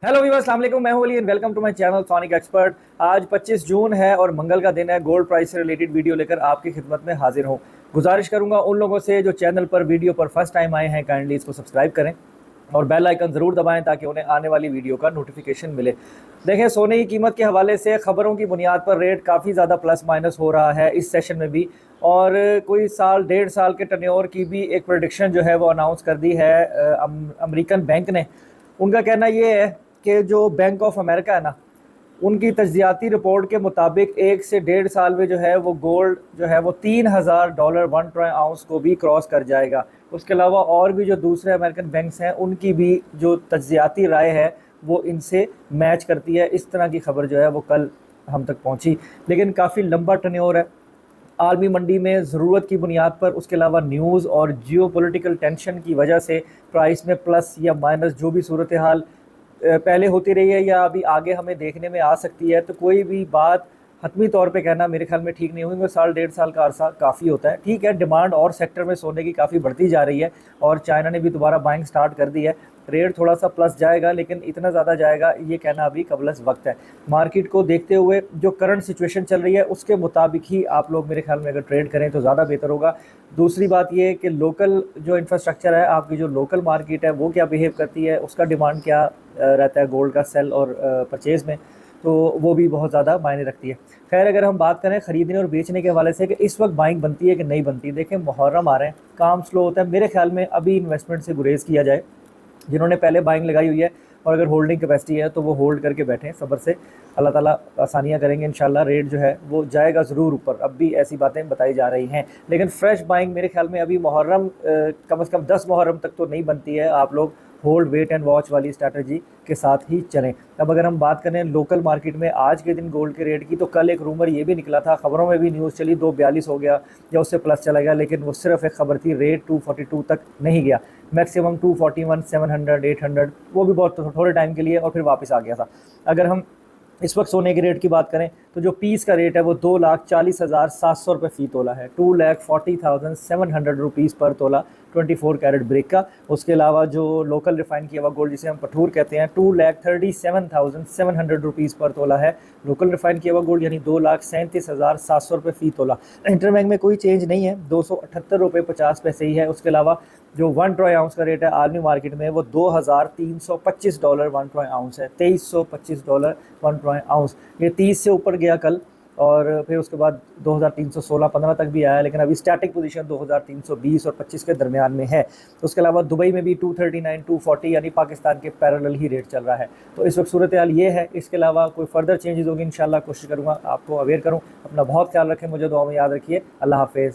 Hello viewers, अस्सलाम वालेकुम। मैं हूं Ali and welcome to my channel sonic expert. आज 25 जून है और मंगल का दिन है। गोल्ड प्राइस से रिलेटेड वीडियो लेकर आपकी खिदमत में हाजिर हूं। गुजारिश करूंगा उन लोगों से जो चैनल पर वीडियो पर फर्स्ट टाइम आए हैं, काइंडली इसको सब्सक्राइब करें और बेल आइकन ज़रूर दबाएं ताकि उन्हें आने वाली वीडियो का नोटिफिकेशन मिले। देखें, सोने की कीमत के हवाले से खबरों की बुनियाद पर रेट काफ़ी ज़्यादा प्लस माइनस हो रहा है इस सेशन में भी। और कोई साल डेढ़ साल के टर्नओवर की भी एक प्रोडिक्शन जो है वो अनाउंस कर दी है अमेरिकन बैंक ने। उनका कहना ये है कि जो बैंक ऑफ अमेरिका है ना, उनकी तज्जियाती रिपोर्ट के मुताबिक 1 से 1.5 साल में जो है वो गोल्ड जो है वो $3000 1 ट्राई आउंस को भी क्रॉस कर जाएगा। उसके अलावा और भी जो दूसरे अमेरिकन बैंक्स हैं उनकी भी जो तज्जियाती राय है वो इनसे मैच करती है। इस तरह की खबर जो है वो कल हम तक पहुंची, लेकिन काफ़ी लंबा टर्नओवर है। आलमी मंडी में ज़रूरत की बुनियाद पर, उसके अलावा न्यूज़ और जियो पोलिटिकल टेंशन की वजह से प्राइस में प्लस या माइनस जो भी सूरत हाल पहले होती रही है या अभी आगे हमें देखने में आ सकती है, तो कोई भी बात हतमी तौर पे कहना मेरे ख्याल में ठीक नहीं होगी। साल डेढ़ साल का अरसा काफ़ी होता है। ठीक है, डिमांड और सेक्टर में सोने की काफ़ी बढ़ती जा रही है और चाइना ने भी दोबारा बाइंग स्टार्ट कर दी है। रेट थोड़ा सा प्लस जाएगा, लेकिन इतना ज़्यादा जाएगा ये कहना अभी कबलस वक्त है। मार्केट को देखते हुए जो करंट सिचुएशन चल रही है उसके मुताबिक ही आप लोग मेरे ख्याल में अगर ट्रेड करें तो ज़्यादा बेहतर होगा। दूसरी बात ये कि लोकल जो इंफ्रास्ट्रक्चर है, आपकी जो लोकल मार्केट है वो क्या बिहेव करती है, उसका डिमांड क्या रहता है गोल्ड का सेल और परचेज़ में, तो वो भी बहुत ज़्यादा मायने रखती है। खैर, अगर हम बात करें ख़रीदने और बेचने के हवाले से कि इस वक्त बाइंग बनती है कि नहीं बनती, देखें मुहर्रम आ रहे हैं, काम स्लो होता है। मेरे ख्याल में अभी इन्वेस्टमेंट से गुरेज किया जाए। जिन्होंने पहले बाइंग लगाई हुई है और अगर होल्डिंग कैपेसिटी है तो वो होल्ड करके बैठें सब्र से। अल्लाह ताला आसानियाँ करेंगे इंशाल्लाह। रेट जो है वो जाएगा ज़रूर ऊपर, अब भी ऐसी बातें बताई जा रही हैं, लेकिन फ्रेश बाइंग मेरे ख्याल में अभी मुहर्रम कम से कम 10 मुहर्रम तक तो नहीं बनती है। आप लोग होल्ड वेट एंड वॉच वाली स्ट्रैटेजी के साथ ही चलें। अब अगर हम बात करें लोकल मार्केट में आज के दिन गोल्ड के रेट की, तो कल एक रूमर ये भी निकला था, खबरों में भी न्यूज़ चली 242 हो गया या उससे प्लस चला गया, लेकिन वो सिर्फ एक खबर थी। रेट 242 तक नहीं गया, मैक्सिमम 241, 700, 800, वो भी बहुत थोड़े टाइम के लिए और फिर वापस आ गया था। अगर हम इस वक्त सोने के रेट की बात करें तो जो पीस का रेट है वो 2,40,700 रुपये फ़ी तोला है। 2,40,700 रुपीज़ पर तोला 24 कैरेट ब्रेक का। उसके अलावा जो लोकल रिफाइन किया हुआ गोल्ड जिसे हम पठूर कहते हैं, 2,37,700 रुपीज़ पर तोला है लोकल रिफाइन किया हुआ गोल्ड, यानी 2,37,700 रुपये फ़ी तोला। इंटरबैंक में कोई चेंज नहीं है, 278 रुपये 50 पैसे ही है। उसके अलावा जो 1 ट्राई आउंस का रेट है आलमी मार्केट में वो $2,325 1 ट्राई आउंस है। $2,325 1 ट्राई आउंस, ये 30 से ऊपर गया कल और फिर उसके बाद 2,316-15 तक भी आया, लेकिन अभी स्टैटिक पोजीशन 2,320 और 25 के दरमियान में है। उसके अलावा दुबई में भी 239, 240 यानी पाकिस्तान के पैरेलल ही रेट चल रहा है। तो इस वक्त सूरत हाल ये है। इसके अलावा कोई फर्दर चेंजेस होगी इंशाल्लाह कोशिश करूँगा आपको अवेयर करूँ। अपना बहुत ख्याल रखें, मुझे दुआ में याद रखिए। अल्लाह हाफिज़।